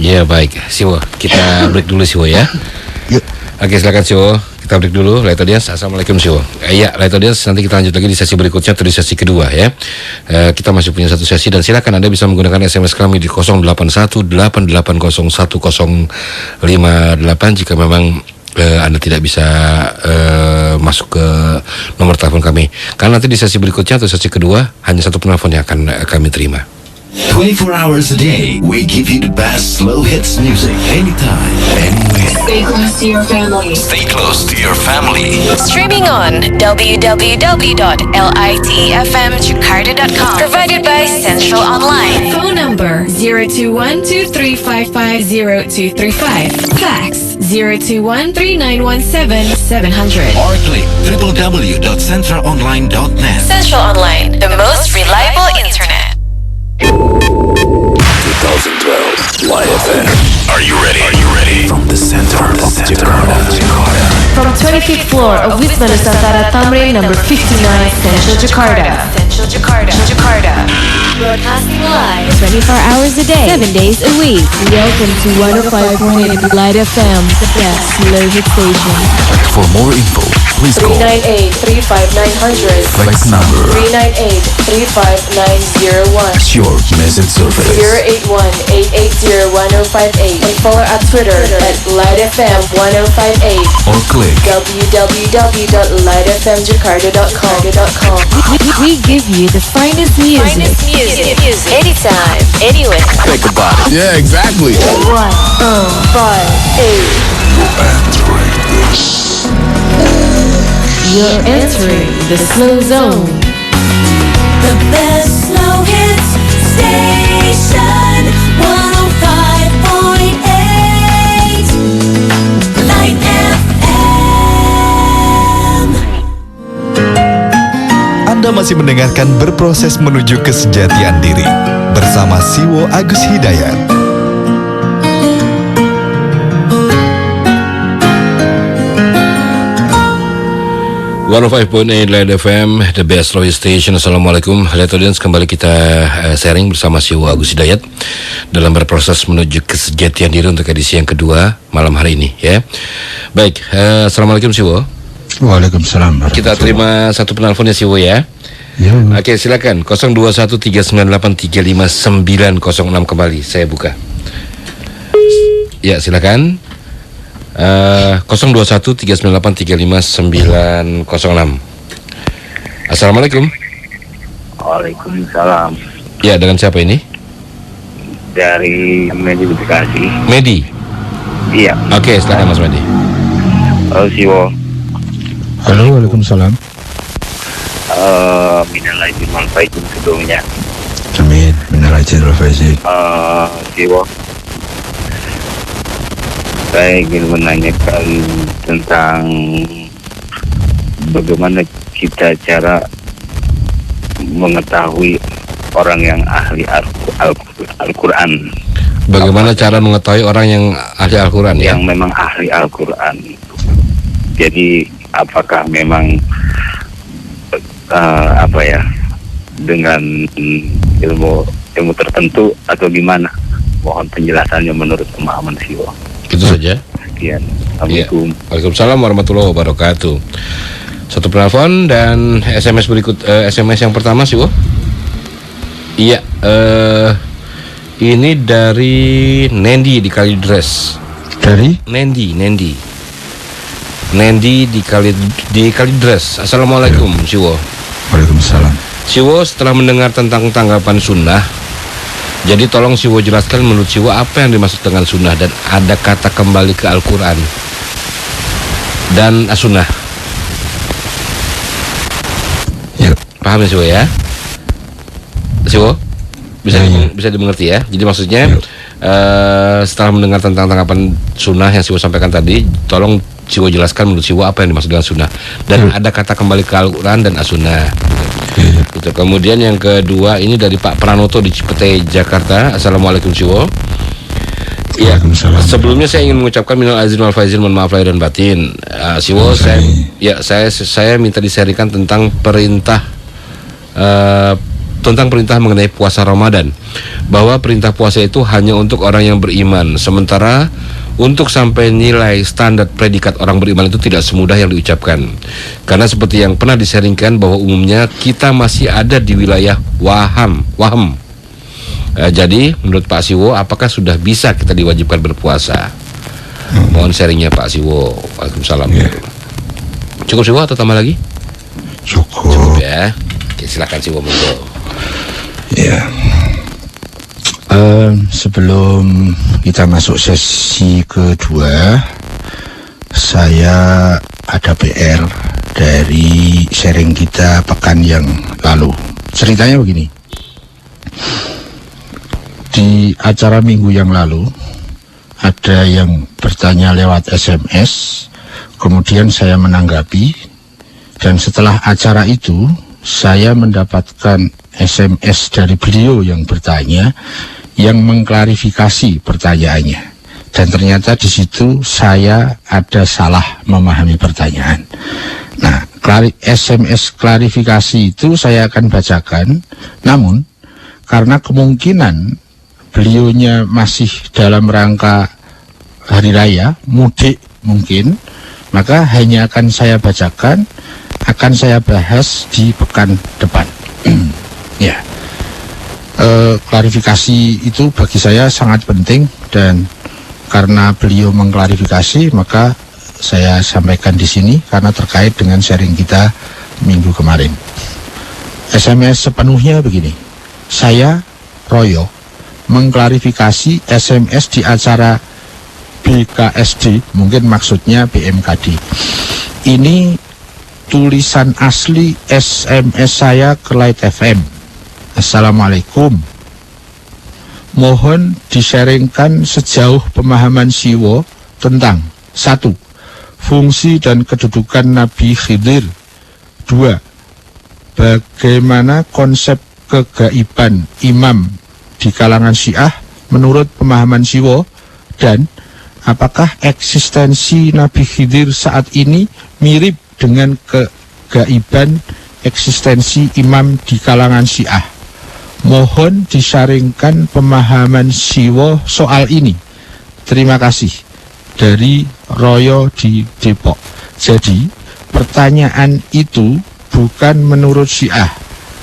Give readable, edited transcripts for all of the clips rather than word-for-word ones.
Ya baik, Siwo, kita break dulu Siwo ya. Yuk. Oke, silakan Siwo. Kita break dulu, Light Audience. Assalamualaikum Siwo. Ya, Light Audience, nanti kita lanjut lagi di sesi berikutnya atau di sesi kedua ya. Kita masih punya satu sesi dan silakan Anda bisa menggunakan SMS kami di 0818801058 jika memang Anda tidak bisa masuk ke nomor telepon kami. Karena nanti di sesi berikutnya atau sesi kedua hanya satu penelpon yang akan kami terima. 24 hours a day, we give you the best slow hits music anytime, anywhere. Stay close to your family. Stay close to your family. Streaming on www.litefmjakarta.com. Provided by Central Online. Phone number 021-2355-0235. Fax 021-3917-700. Or click www.centralonline.net. Central Online, the most reliable internet. 2012 YFM. Are you ready? From the center of Jakarta. From 25th floor of Wisma Nusantara Tamrin number 59, Central Jakarta. Broadcasting live 24 hours a day, 7 days a week. Welcome to 105.8 Light FM, the best slow hit station. For more info, please call 398-35900. flex number 398-35901. Short Message Service. 081-880-1058. And follow our Twitter at Light FM 1058. Or click www.lightfmjakarta.com. We give you the finest music. Anytime, anywhere. Think about it. Yeah, exactly. 105.8. You're entering the slow zone. The best slow hits station 105.8 Light FM. Anda masih mendengarkan Berproses Menuju Kesejatian Diri bersama Siwo Agus Hidayat. Light FM, the best radio station. Assalamualaikum, Light Audience. Kembali kita sharing bersama Siwo Agus Hidayat dalam berproses menuju kesejatian diri untuk edisi yang kedua malam hari ini ya. Baik, Assalamualaikum Siwo. Waalaikumsalam. Kita terima satu penelponnya Siwo ya. Ya. Oke, silakan 0213983596 kembali saya buka. Ya, silakan. 0213983596. Assalamualaikum. Waalaikumsalam. Ya, dengan siapa ini? Dari Medi Bekasi. Medi. Iya. Oke, silakan Mas Medi. Halo Siwo. Halo, waalaikumsalam. Minal aidin wal faizin sebelumnya. Amin. Minal aidin wal faizin. Siwo. Saya ingin menanyakan tentang bagaimana kita cara mengetahui orang yang ahli Al-Quran. Bagaimana cara mengetahui orang yang ahli Al-Quran ya? Yang memang ahli Al-Quran. Jadi apakah memang dengan ilmu tertentu atau gimana? Mohon penjelasannya menurut pemahaman Siwo. Itu saja. Sekian. Assalamualaikum. Waalaikumsalam warahmatullahi wabarakatuh. Satu penelpon dan SMS berikut. SMS yang pertama Siwo. Iya. Ini dari Nendi di Kalidres. Dari? Nendi di Kalidres. Assalamualaikum Siwo. Waalaikumsalam. Siwo, setelah mendengar tentang tanggapan sunnah, jadi tolong Siwo jelaskan menurut Siwo apa yang dimaksud dengan sunnah dan ada kata kembali ke Al-Quran dan as-sunnah. Ya. Paham ya Siwo ya? Siwo? Bisa dimengerti ya? Jadi maksudnya setelah mendengar tentang tanggapan sunnah yang Siwo sampaikan tadi, tolong Siwo jelaskan menurut Siwo apa yang dimaksud dengan sunnah dan ada kata kembali ke Al-Quran dan as-sunnah. Gitu. Kemudian yang kedua ini dari Pak Pranoto di Cipete, Jakarta. Assalamualaikum Siwo. Ya, sebelumnya saya ingin mengucapkan minal aizin wal faizin, mohon maaf lahir dan batin. Siwo, saya minta diserikan tentang perintah tentang perintah mengenai puasa Ramadan, bahwa perintah puasa itu hanya untuk orang yang beriman, sementara untuk sampai nilai standar predikat orang beriman itu tidak semudah yang diucapkan. Karena seperti yang pernah disaringkan bahwa umumnya kita masih ada di wilayah waham. Jadi menurut Pak Siwo, apakah sudah bisa kita diwajibkan berpuasa? Mohon sharingnya Pak Siwo. Waalaikumsalam. Cukup Siwo atau tambah lagi? Cukup ya. Oke, silakan Siwo, monggo. Ya. Sebelum kita masuk sesi kedua, saya ada PR dari sharing kita pekan yang lalu. Ceritanya begini. Di acara minggu yang lalu, ada yang bertanya lewat SMS, kemudian saya menanggapi, dan setelah acara itu, saya mendapatkan SMS dari beliau yang bertanya, yang mengklarifikasi pertanyaannya, dan ternyata di situ saya ada salah memahami pertanyaan. Nah, SMS klarifikasi itu saya akan bacakan, namun karena kemungkinan beliaunya masih dalam rangka hari raya, mudik mungkin, maka hanya akan saya bacakan, akan saya bahas di pekan depan. Ya. Klarifikasi itu bagi saya sangat penting, dan karena beliau mengklarifikasi maka saya sampaikan di sini karena terkait dengan sharing kita minggu kemarin. SMS sepenuhnya begini. Saya Royo mengklarifikasi SMS di acara BKSD, mungkin maksudnya BMKD. Ini tulisan asli SMS saya ke Light FM. Assalamualaikum. Mohon disharingkan sejauh pemahaman Siwo tentang 1. Fungsi dan kedudukan Nabi Khidir. 2. Bagaimana konsep kegaiban imam di kalangan Syiah menurut pemahaman Siwo, dan apakah eksistensi Nabi Khidir saat ini mirip dengan kegaiban eksistensi imam di kalangan Syiah. Mohon disharingkan pemahaman Siwo soal ini. Terima kasih. Dari Royo di Depok. Jadi pertanyaan itu bukan menurut Syiah,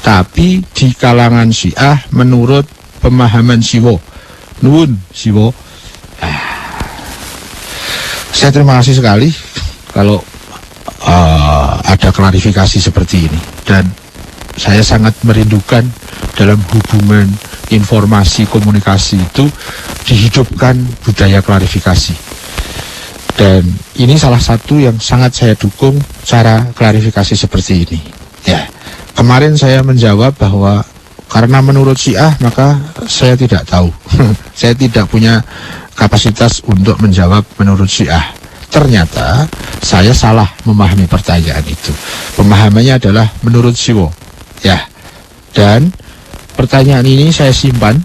tapi di kalangan Syiah menurut pemahaman Siwo. Nuwun Siwo. Saya terima kasih sekali kalau ada klarifikasi seperti ini, dan saya sangat merindukan dalam hubungan informasi komunikasi itu dihidupkan budaya klarifikasi, dan ini salah satu yang sangat saya dukung, cara klarifikasi seperti ini. Ya, kemarin saya menjawab bahwa karena menurut Syiah maka saya tidak tahu. Saya tidak punya kapasitas untuk menjawab menurut Syiah. Ternyata saya salah memahami pertanyaan itu. Pemahamannya adalah menurut Siwo. Ya. Dan pertanyaan ini saya simpan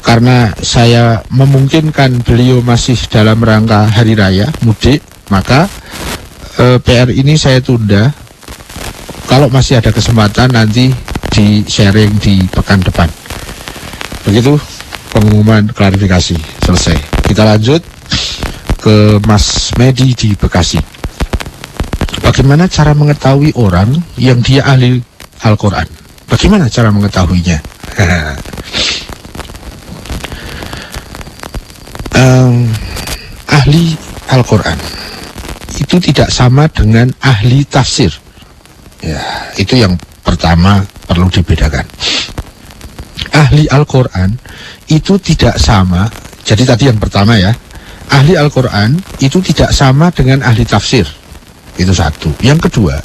karena saya memungkinkan beliau masih dalam rangka hari raya mudik, maka PR ini saya tunda. Kalau masih ada kesempatan nanti di sharing di pekan depan. Begitu pengumuman klarifikasi selesai. Kita lanjut ke Mas Medi di Bekasi. Bagaimana cara mengetahui orang yang dia ahli Al-Quran? Bagaimana cara mengetahuinya? Ahli Al-Quran itu tidak sama dengan ahli tafsir. Ya, itu yang pertama perlu dibedakan. Ahli Al-Quran itu tidak sama. Jadi tadi yang pertama ya, ahli Al-Quran itu tidak sama dengan ahli tafsir. Itu satu. Yang kedua,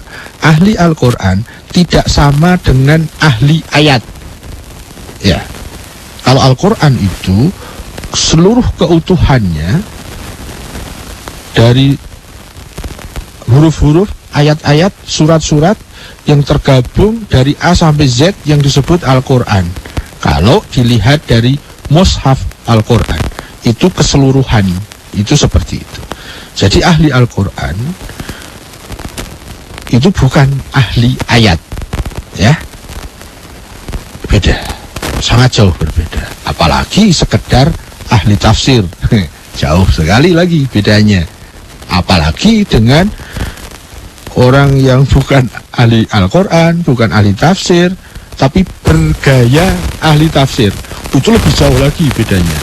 ahli Al-Quran tidak sama dengan ahli ayat. Ya, kalau Al-Quran itu seluruh keutuhannya dari huruf-huruf, ayat-ayat, surat-surat yang tergabung dari A sampai Z yang disebut Al-Quran. Kalau dilihat dari mushaf Al-Quran, itu keseluruhan, itu seperti itu. Jadi ahli Al-Quran itu bukan ahli ayat, ya. sangat jauh berbeda. Apalagi sekedar ahli tafsir, jauh sekali lagi bedanya. Apalagi dengan orang yang bukan ahli Al-Quran, bukan ahli tafsir, tapi bergaya ahli tafsir, itu lebih jauh lagi bedanya.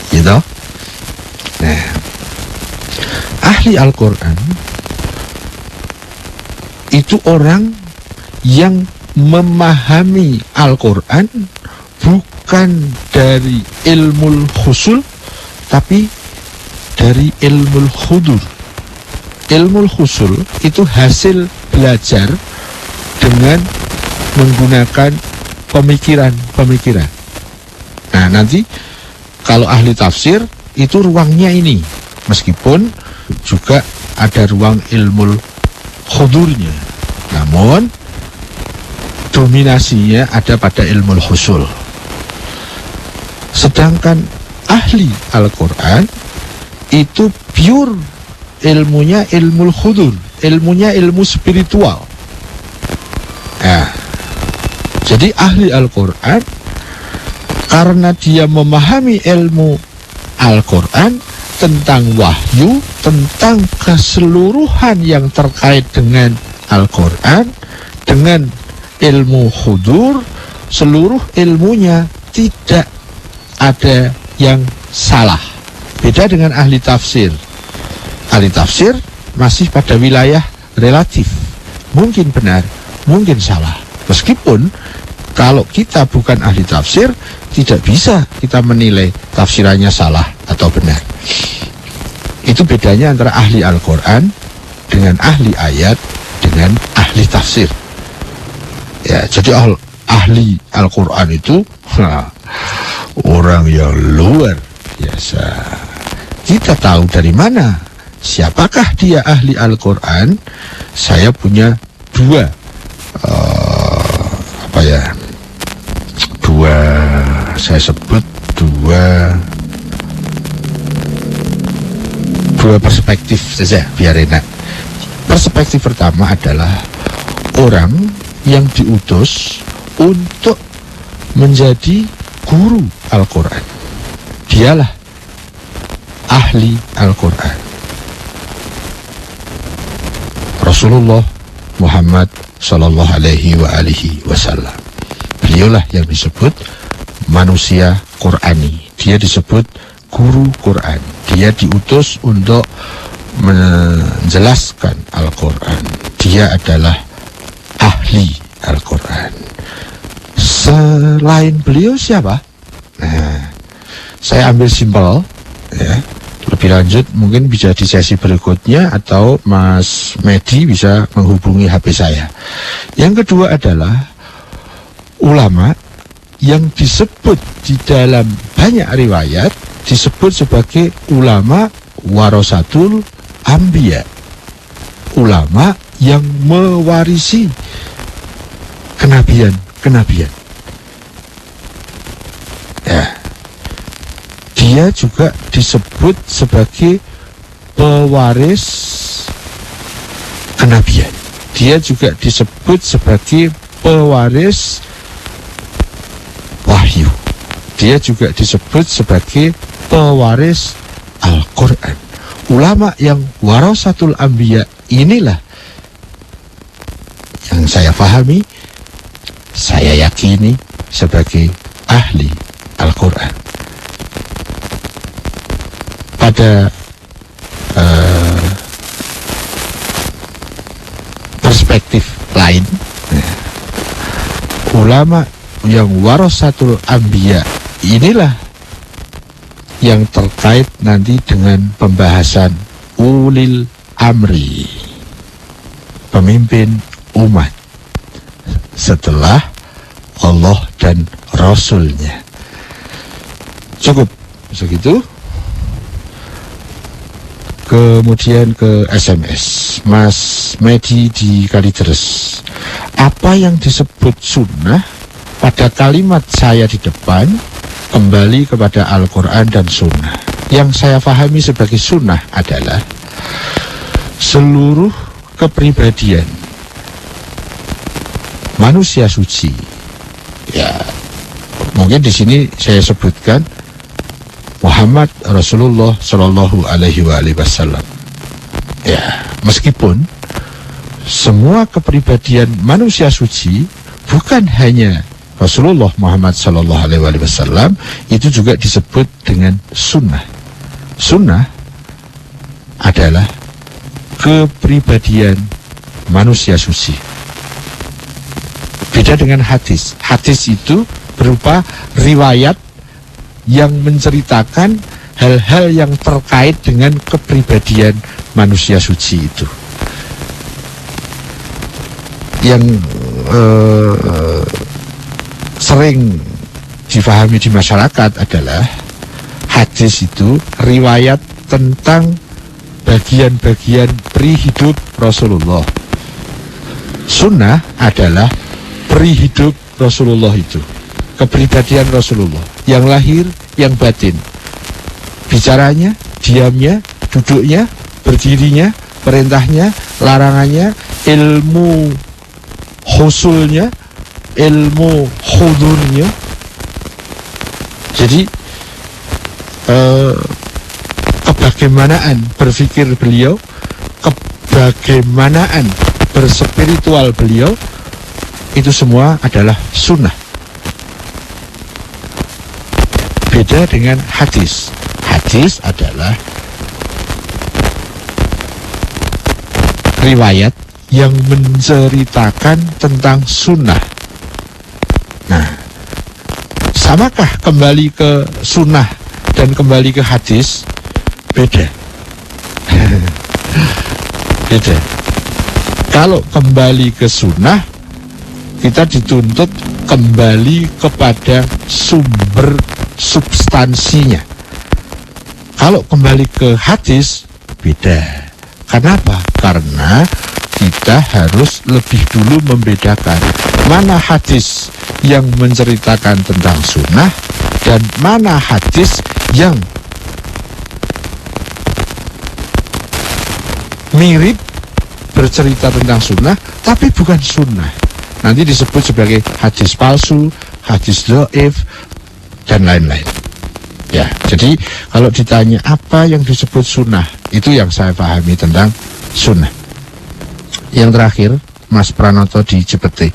Gitu. Nah, ahli Al-Quran itu orang yang memahami Al-Quran bukan dari ilmu khusul, tapi dari ilmu khudur. Ilmu khusul itu hasil belajar dengan menggunakan pemikiran. Nah, nanti kalau ahli tafsir itu ruangnya ini, meskipun juga ada ruang ilmu khudurnya, namun dominasinya ada pada ilmu khusul. Sedangkan ahli Al-Quran itu pure ilmunya ilmu khudur, ilmunya ilmu spiritual. Nah, jadi ahli Al-Quran karena dia memahami ilmu Al-Quran tentang wahyu, tentang keseluruhan yang terkait dengan Al-Quran, dengan ilmu khudur, seluruh ilmunya tidak ada yang salah. Beda dengan ahli tafsir. Ahli tafsir masih pada wilayah relatif, mungkin benar, mungkin salah. Meskipun kalau kita bukan ahli tafsir, tidak bisa kita menilai tafsirannya salah atau benar. Itu bedanya antara ahli Al-Quran dengan ahli ayat dengan ahli tafsir. Ya, jadi ahli Al-Quran itu orang yang luar biasa. Kita tahu dari mana siapakah dia ahli Al-Quran. Saya punya dua saya sebut dua perspektif saja biar enak. Perspektif pertama adalah orang yang diutus untuk menjadi guru Al-Quran. Dialah ahli Al-Quran. Rasulullah Muhammad Sallallahu Alaihi Wasallam. Beliaulah yang disebut manusia Qurani. Dia disebut guru Quran. Dia diutus untuk menjelaskan Al-Quran. Dia adalah ahli Al-Quran. Selain beliau siapa? Nah, saya ambil simpel, ya. Lebih lanjut mungkin bisa di sesi berikutnya, atau Mas Medi bisa menghubungi HP saya. Yang kedua adalah ulama yang disebut di dalam banyak riwayat disebut sebagai ulama warasatul anbiya, ulama yang mewarisi kenabian. Ya, dia juga disebut sebagai pewaris kenabian. Dia juga disebut sebagai pewaris wahyu. Dia juga disebut sebagai pewaris Al-Quran. Ulama yang warasatul anbiya inilah yang saya pahami, saya yakini sebagai ahli Al-Quran. Pada perspektif lain, ulama yang warasatul anbiya inilah yang terkait nanti dengan pembahasan ulil amri, pemimpin umat setelah Allah dan Rasulnya. Cukup segitu. Kemudian ke SMS Mas Medi di Kalideres. Apa yang disebut sunnah pada kalimat saya di depan kembali kepada Al-Quran dan sunnah. Yang saya pahami sebagai sunnah adalah seluruh kepribadian manusia suci Ya, mungkin di sini saya sebutkan Muhammad Rasulullah Shallallahu Alaihi Wasallam. Ya, meskipun semua kepribadian manusia suci bukan hanya Rasulullah Muhammad Shallallahu Alaihi Wasallam, itu juga disebut dengan sunnah. Sunnah adalah kepribadian manusia suci. Beda dengan hadis. Hadis itu berupa riwayat yang menceritakan hal-hal yang terkait dengan kepribadian manusia suci itu. Yang sering difahami di masyarakat adalah hadis itu riwayat tentang bagian-bagian pri hidup Rasulullah. Sunnah adalah pri hidup Rasulullah itu, kepribadian Rasulullah, yang lahir, yang batin, bicaranya, diamnya, duduknya, berdirinya, perintahnya, larangannya, ilmu husulnya, ilmu hudurnya. Jadi kebagaimanaan berpikir beliau, kebagaimanaan berspiritual beliau, itu semua adalah sunnah. Beda dengan hadis. Hadis adalah riwayat yang menceritakan tentang sunnah. Nah, samakah kembali ke sunnah dan kembali ke hadis? Beda. Beda. Kalau kembali ke sunnah, kita dituntut kembali kepada sumber substansinya. Kalau kembali ke hadis, beda. Kenapa? Karena kita harus lebih dulu membedakan mana hadis yang menceritakan tentang sunnah dan mana hadis yang mirip bercerita tentang sunnah tapi bukan sunnah. Nanti disebut sebagai hadis palsu, hadis dhaif, dan lain-lain. Ya, jadi kalau ditanya apa yang disebut sunnah, itu yang saya pahami tentang sunnah. Yang terakhir, Mas Pranoto di Cipete,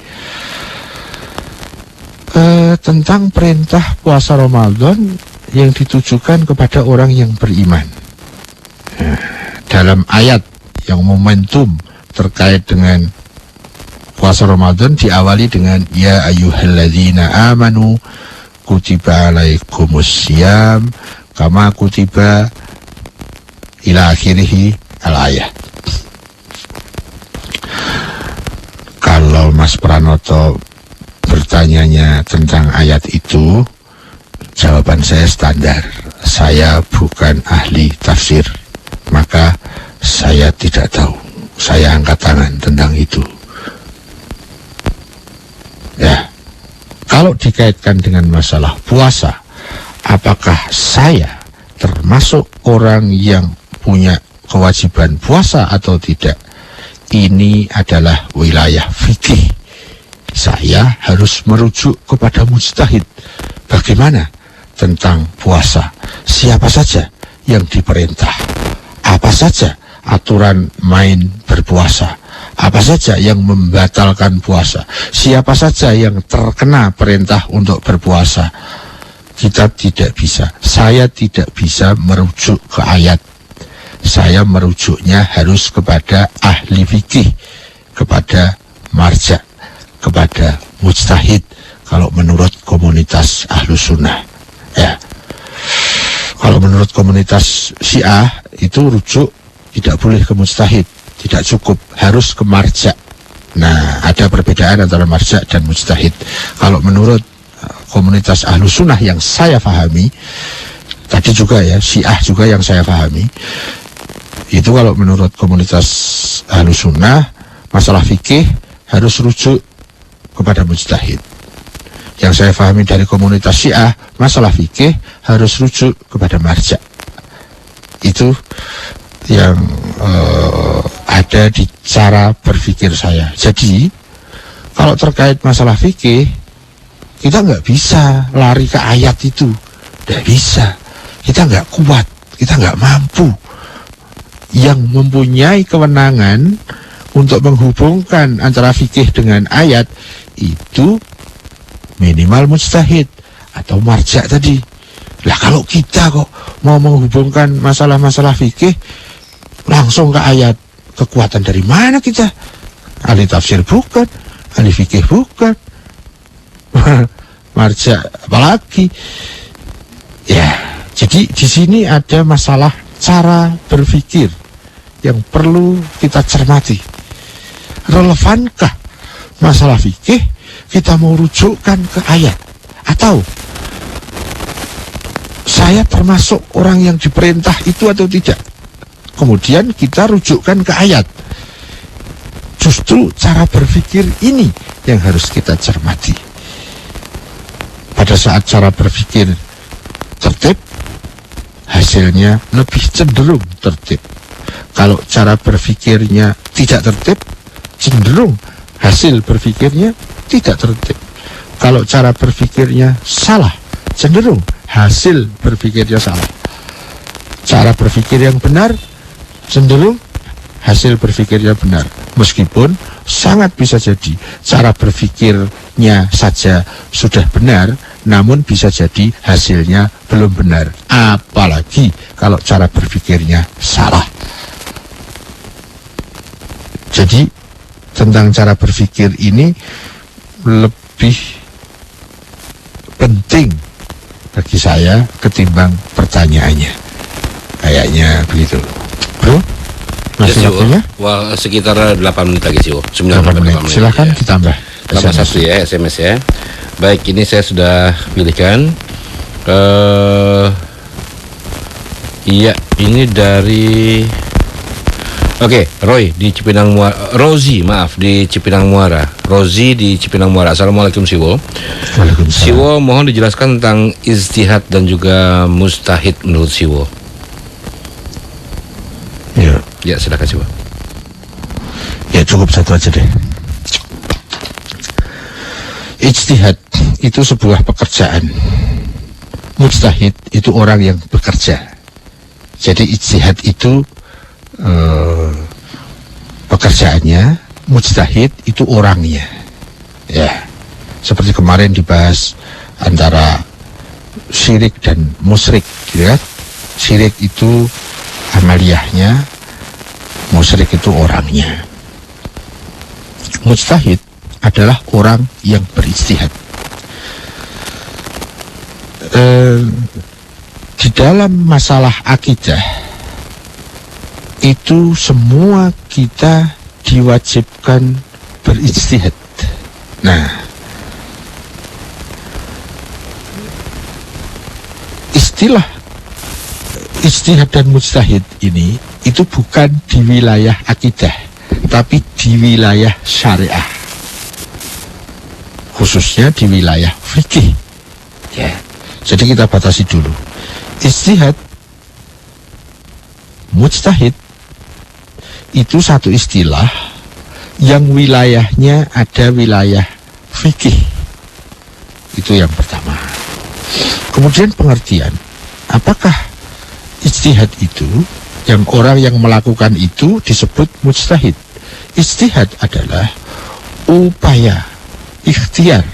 tentang perintah puasa Ramadan yang ditujukan kepada orang yang beriman. Dalam ayat yang momentum terkait dengan puasa Ramadan diawali dengan ya ayyuhalladzina amanu kutiba alaikumussyam kama kutiba ila akhirih al-ayat. Kalau Mas Pranoto bertanyanya tentang ayat itu, jawaban saya standar. Saya bukan ahli tafsir, maka saya tidak tahu. Saya angkat tangan tentang itu. Ya, kalau dikaitkan dengan masalah puasa, apakah saya termasuk orang yang punya kewajiban puasa atau tidak? Ini adalah wilayah fikih. Saya harus merujuk kepada mujtahid. Bagaimana tentang puasa? Siapa saja yang diperintah? Apa saja aturan main berpuasa? Apa saja yang membatalkan puasa? Siapa saja yang terkena perintah untuk berpuasa? Kita tidak bisa, saya tidak bisa merujuk ke ayat. Saya merujuknya harus kepada ahli fikih, kepada marja, kepada mujtahid, kalau menurut komunitas Ahlus Sunnah. Ya. Kalau menurut komunitas Syiah, itu rujuk tidak boleh ke mujtahid, tidak cukup, harus ke marja. Nah, ada perbedaan antara marja dan mujtahid. Kalau menurut komunitas Ahlus Sunnah yang saya pahami, tadi juga ya, Syiah juga yang saya pahami, itu kalau menurut komunitas Ahlus Sunnah, masalah fikih harus rujuk kepada mujtahid. Yang saya pahami dari komunitas Syiah, masalah fikih harus rujuk kepada marja. Itu yang ada di cara berpikir saya. Jadi, kalau terkait masalah fikih, Kita nggak bisa lari ke ayat itu, nggak bisa. Kita nggak kuat, kita nggak mampu. Yang mempunyai kewenangan untuk menghubungkan antara fikih dengan ayat itu minimal mujtahid atau marja tadi. Lah kalau kita kok mau menghubungkan masalah-masalah fikih langsung ke ayat, kekuatan dari mana kita? Ahli tafsir bukan, ahli fikih bukan, marja apalagi. Ya, jadi di sini ada masalah cara berpikir yang perlu kita cermati. Relevankah masalah fikih kita mau rujukkan ke ayat? Atau saya termasuk orang yang diperintah itu atau tidak? Kemudian kita rujukkan ke ayat. Justru cara berpikir ini yang harus kita cermati. Pada saat cara berpikir tertib, hasilnya lebih cenderung tertib. Kalau cara berpikirnya tidak tertib, cenderung hasil berpikirnya tidak tertib. Kalau cara berpikirnya salah, cenderung hasil berpikirnya salah. Cara berpikir yang benar, cenderung hasil berpikirnya benar. Meskipun sangat bisa jadi cara berpikirnya saja sudah benar, namun bisa jadi hasilnya belum benar. Apalagi kalau cara berpikirnya salah. Jadi tentang cara berpikir ini lebih penting bagi saya ketimbang pertanyaannya. Kayaknya begitu. Bro, masih waktunya? Wah, sekitar 8 menit lagi sih. 9 menit. Silahkan ya. ditambah. Tambah satu ya SMS ya. Baik, ini saya sudah pilihkan. Iya, ini dari Oke, Roy di Cipinang Muara, Rozi di Cipinang Muara. Rozi di Cipinang Muara. Assalamualaikum Siwo. Waalaikumsalam. Siwo, mohon dijelaskan tentang ijtihad dan juga mustahid menurut Siwo. Ya. Ya, silakan Siwo. Ya cukup satu aja deh. Ijtihad itu sebuah pekerjaan. Mujtahid itu orang yang bekerja. Jadi ijtihad itu pekerjaannya, mujtahid itu orangnya. Ya, seperti kemarin dibahas antara syirik dan musyrik, gitu kan? Syirik itu amaliyahnya, musyrik itu orangnya. Mujtahid adalah orang yang berijtihad. Di dalam masalah akidah itu semua kita diwajibkan berijtihad. Nah, istilah ijtihad dan mujtahid ini itu bukan di wilayah akidah, tapi di wilayah syariah, khususnya di wilayah fikih. Ya, jadi kita batasi dulu. Ijtihad, mujtahid itu satu istilah yang wilayahnya ada wilayah fikih. Itu yang pertama. Kemudian pengertian, apakah ijtihad itu, yang orang yang melakukan itu disebut mujtahid. Ijtihad adalah upaya, ikhtiar,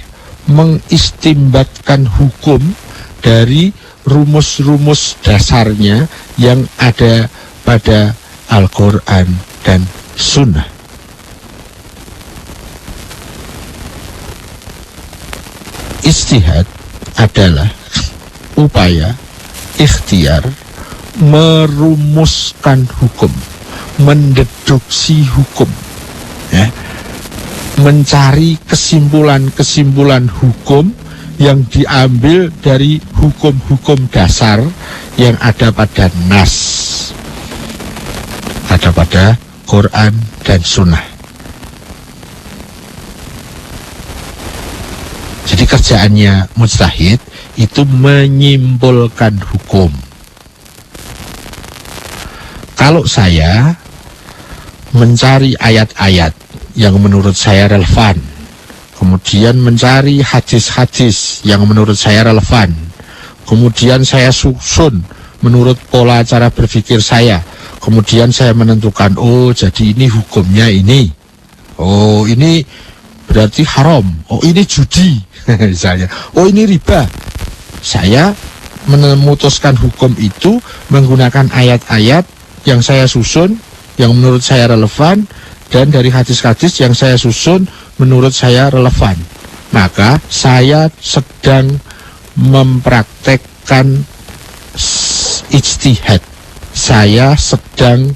mengistimbatkan hukum dari rumus-rumus dasarnya yang ada pada Al-Quran dan Sunnah. Ijtihad adalah upaya, ikhtiar, merumuskan hukum, mendeduksi hukum, ya, mencari kesimpulan-kesimpulan hukum yang diambil dari hukum-hukum dasar yang ada pada nas, ada pada Quran dan Sunnah. Jadi kerjaannya mujtahid itu menyimpulkan hukum. Kalau saya mencari ayat-ayat yang menurut saya relevan, kemudian mencari hadis-hadis yang menurut saya relevan, kemudian saya susun menurut pola cara berpikir saya, kemudian saya menentukan, oh jadi ini hukumnya ini, oh ini berarti haram, oh ini judi misalnya, oh ini riba. Saya memutuskan hukum itu menggunakan ayat-ayat yang saya susun, yang menurut saya relevan, dan dari hadis-hadis yang saya susun menurut saya relevan. Maka saya sedang mempraktekkan ijtihad. Saya sedang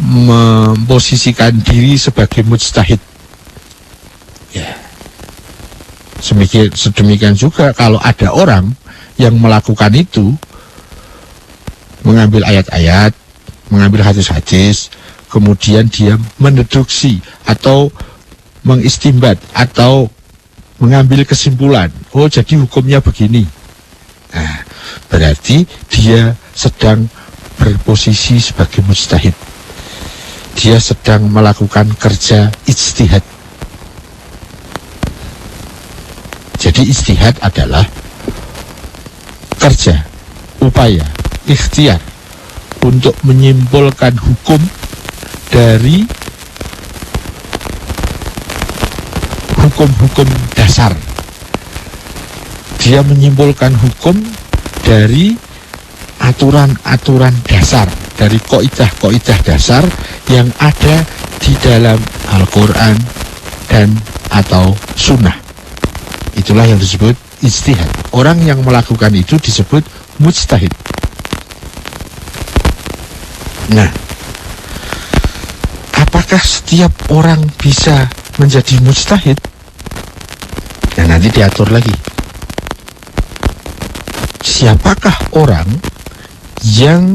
memposisikan diri sebagai mujtahid. Ya. Sedemikian juga kalau ada orang yang melakukan itu, mengambil ayat-ayat, mengambil hadis-hadis, kemudian dia mendeduksi atau mengistimbat atau mengambil kesimpulan, oh jadi hukumnya begini. Nah, berarti dia sedang berposisi sebagai mujtahid. Dia sedang melakukan kerja ijtihad. Jadi ijtihad adalah kerja, upaya, ikhtiar untuk menyimpulkan hukum dari hukum-hukum dasar. Dia menyimpulkan hukum dari aturan-aturan dasar, dari kaidah-kaidah dasar yang ada di dalam Al-Quran dan atau Sunnah. Itulah yang disebut ijtihad. Orang yang melakukan itu disebut mujtahid. Nah, apakah setiap orang bisa menjadi mujtahid? Nah, nanti diatur lagi. Siapakah orang yang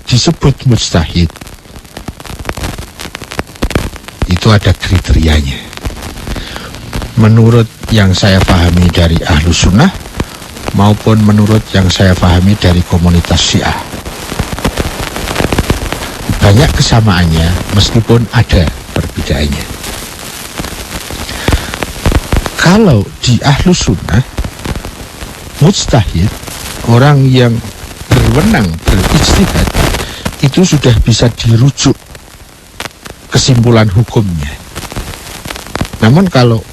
disebut mujtahid? Itu ada kriterianya. Menurut yang saya pahami dari Ahlus Sunnah maupun menurut yang saya pahami dari komunitas Syiah, banyak kesamaannya meskipun ada perbedaannya. Kalau di Ahlus Sunnah, mujtahid, orang yang berwenang berijtihad, itu sudah bisa dirujuk kesimpulan hukumnya. Namun kalau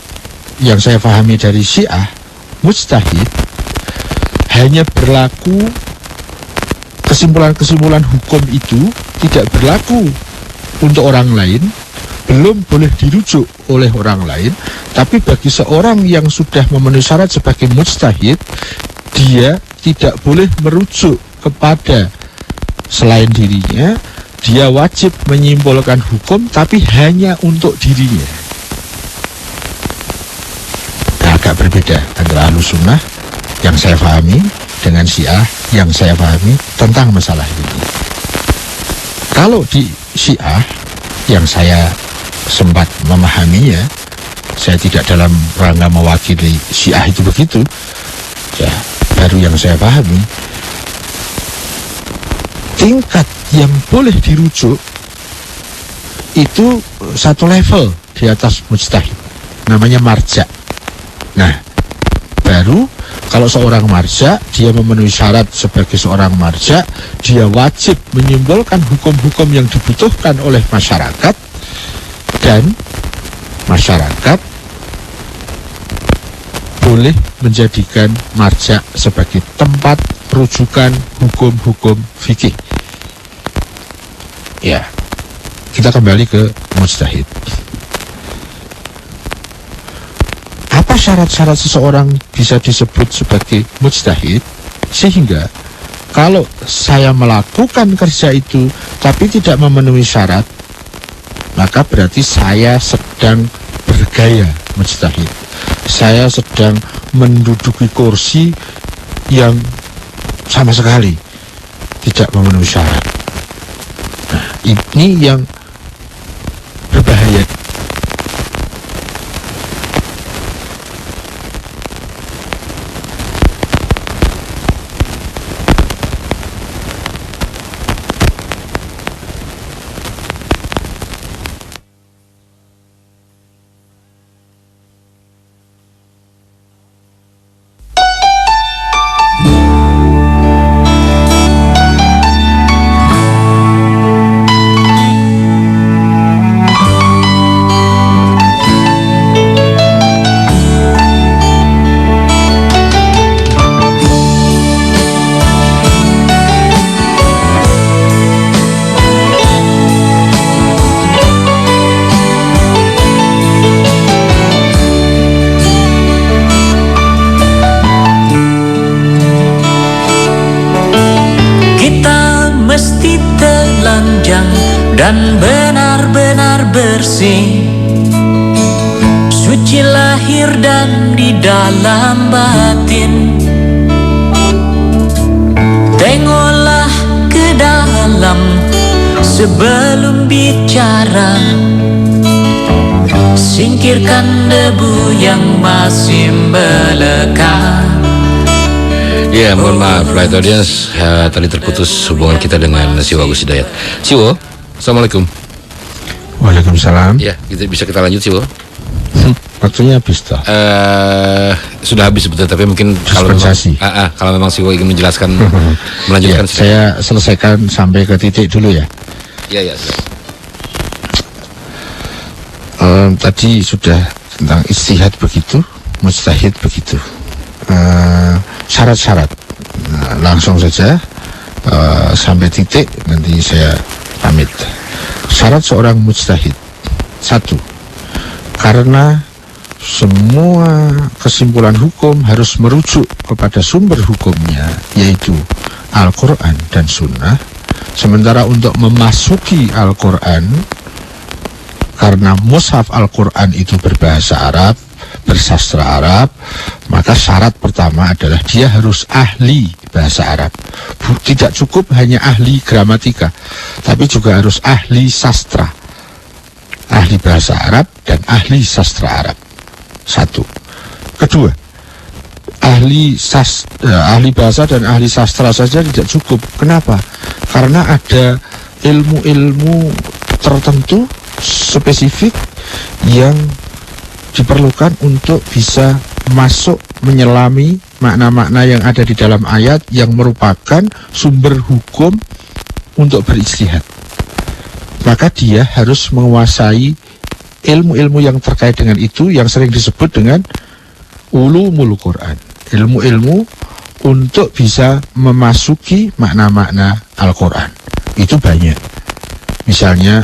yang saya pahami dari Syiah, mujtahid hanya berlaku, kesimpulan-kesimpulan hukum itu tidak berlaku untuk orang lain, belum boleh dirujuk oleh orang lain, tapi bagi seorang yang sudah memenuhi syarat sebagai mujtahid, dia tidak boleh merujuk kepada selain dirinya. Dia wajib menyimpulkan hukum, tapi hanya untuk dirinya. Agak berbeda antara Ahlus Sunnah yang saya pahami dengan Syiah yang saya pahami tentang masalah ini. Kalau di Syiah yang saya sempat memahaminya, saya tidak dalam rangka mewakili Syiah itu begitu, ya baru yang saya pahami, tingkat yang boleh dirujuk itu satu level di atas mujtahid, namanya marja. Nah, baru kalau seorang marja, dia memenuhi syarat sebagai seorang marja, dia wajib menyimpulkan hukum-hukum yang dibutuhkan oleh masyarakat, dan masyarakat boleh menjadikan marja sebagai tempat rujukan hukum-hukum fikih. Ya, kita kembali ke mujtahid. Apa syarat-syarat seseorang bisa disebut sebagai mujtahid? Sehingga kalau saya melakukan kerja itu tapi tidak memenuhi syarat, maka berarti saya sedang bergaya mujtahid. Saya sedang menduduki kursi yang sama sekali tidak memenuhi syarat. Nah, ini yang berbahaya. lahir dan di dalam batin. Tengoklah ke dalam sebelum bicara. Singkirkan debu yang masih melekat. Ya, mohon maaf, Flight Audience, tadi terputus hubungan kita dengan Siwo Agus Hidayat. Siwo, Assalamualaikum. Waalaikumsalam. Ya, bisa kita lanjut, Siwo. Waktunya habis toh. Sudah habis sebetulnya, tapi mungkin kalau memang Siwo ingin menjelaskan, melanjutkan. Ya, saya selesaikan sampai ke titik dulu ya. Iya. Tadi sudah tentang ijtihad begitu, mujtahid begitu. Syarat-syarat. Langsung saja sampai titik, nanti saya pamit. Syarat seorang mujtahid. 1. Karena semua kesimpulan hukum harus merujuk kepada sumber hukumnya, yaitu Al-Quran dan Sunnah. Sementara untuk memasuki Al-Quran, karena mushaf Al-Quran itu berbahasa Arab, bersastra Arab, maka syarat pertama adalah dia harus ahli bahasa Arab. Tidak cukup hanya ahli gramatika, tapi juga harus ahli sastra, ahli bahasa Arab dan ahli sastra Arab. 1. Kedua, ahli bahasa dan ahli sastra saja tidak cukup. Kenapa? Karena ada ilmu-ilmu tertentu spesifik yang diperlukan untuk bisa masuk menyelami makna-makna yang ada di dalam ayat yang merupakan sumber hukum untuk berijtihad. Maka dia harus menguasai ilmu-ilmu yang terkait dengan itu, yang sering disebut dengan ulumul Quran, ilmu-ilmu untuk bisa memasuki makna-makna Al-Quran. Itu banyak. Misalnya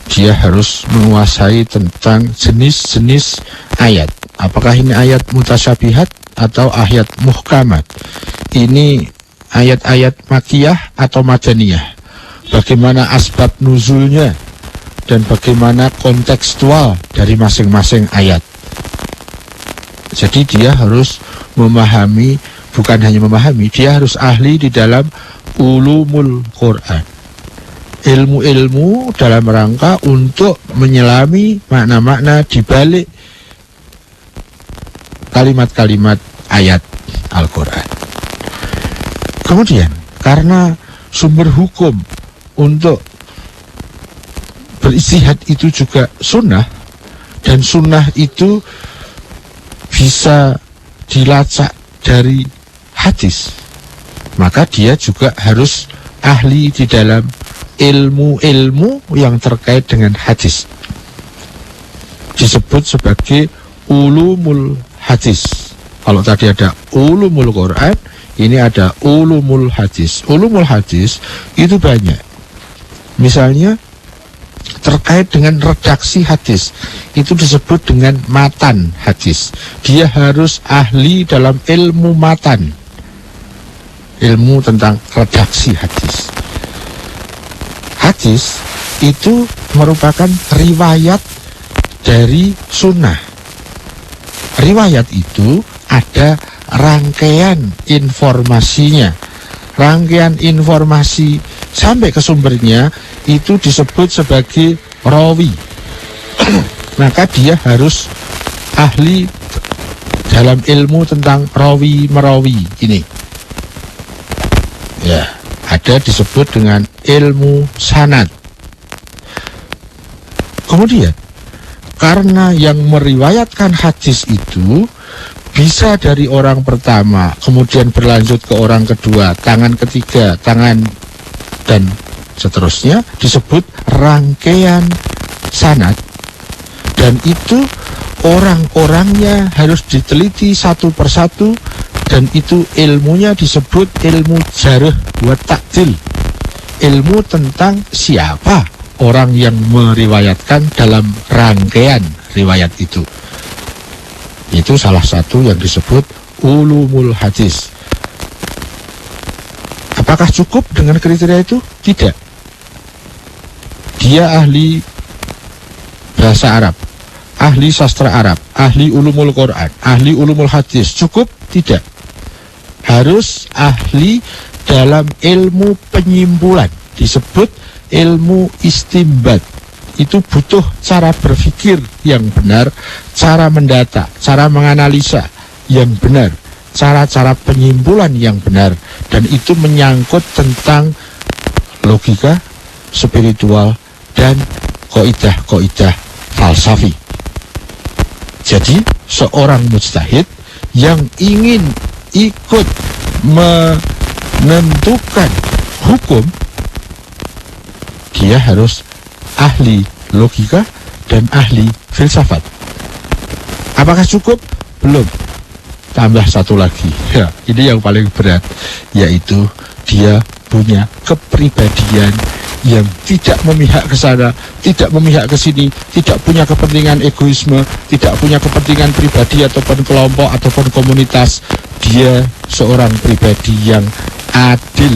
dia harus menguasai tentang jenis-jenis ayat. Apakah ini ayat mutasyabihat atau ayat muhkamat? Ini ayat-ayat makiyah atau madaniyah? Bagaimana asbab nuzulnya? Dan bagaimana kontekstual dari masing-masing ayat? Jadi dia harus memahami, bukan hanya memahami, dia harus ahli di dalam ulumul Quran, ilmu-ilmu dalam rangka untuk menyelami makna-makna di balik kalimat-kalimat ayat Al-Quran. Kemudian, karena sumber hukum untuk berijtihad itu juga sunnah, dan sunnah itu bisa dilacak dari hadis, maka dia juga harus ahli di dalam ilmu-ilmu yang terkait dengan hadis. Disebut sebagai ulumul hadis. Kalau tadi ada ulumul Quran, ini ada ulumul hadis. Ulumul hadis itu banyak. Misalnya terkait dengan redaksi hadis, itu disebut dengan matan hadis. Dia harus ahli dalam ilmu matan, ilmu tentang redaksi hadis. Hadis itu merupakan riwayat dari sunnah. Riwayat itu ada rangkaian informasinya. Rangkaian informasi sampai ke sumbernya itu disebut sebagai rawi. Maka dia harus ahli dalam ilmu tentang rawi merawi ini. Ya, ada disebut dengan ilmu sanad. Kemudian, karena yang meriwayatkan hadis itu bisa dari orang pertama, kemudian berlanjut ke orang kedua, tangan ketiga, tangan dan seterusnya, disebut rangkaian sanad. Dan itu orang-orangnya harus diteliti satu persatu, dan itu ilmunya disebut ilmu jarh wa ta'dil, ilmu tentang siapa orang yang meriwayatkan dalam rangkaian riwayat itu. Itu salah satu yang disebut ulumul hadis. Apakah cukup dengan kriteria itu? Tidak. Dia ahli bahasa Arab, ahli sastra Arab, ahli ulumul Quran, ahli ulumul hadis. Cukup? Tidak. Harus ahli dalam ilmu penyimpulan, disebut ilmu istimbat. Itu butuh cara berpikir yang benar, cara mendata, cara menganalisa yang benar, cara-cara penyimpulan yang benar, dan itu menyangkut tentang logika, spiritual, dan kaidah-kaidah falsafi. Jadi seorang mujtahid yang ingin ikut menentukan hukum, dia harus ahli logika dan ahli filsafat. Apakah cukup? Belum. Tambah satu lagi. Ya, ini yang paling berat, yaitu dia punya kepribadian yang tidak memihak ke sana, tidak memihak ke sini, tidak punya kepentingan egoisme, tidak punya kepentingan pribadi ataupun kelompok ataupun komunitas. Dia seorang pribadi yang adil.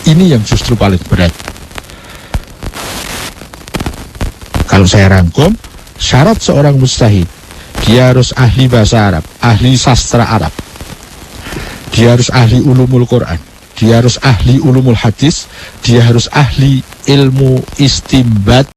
Ini yang justru paling berat. Kalau saya rangkum, syarat seorang mujtahid, dia harus ahli bahasa Arab, ahli sastra Arab, dia harus ahli ulumul Quran, dia harus ahli ulumul hadis, dia harus ahli ilmu istimbat,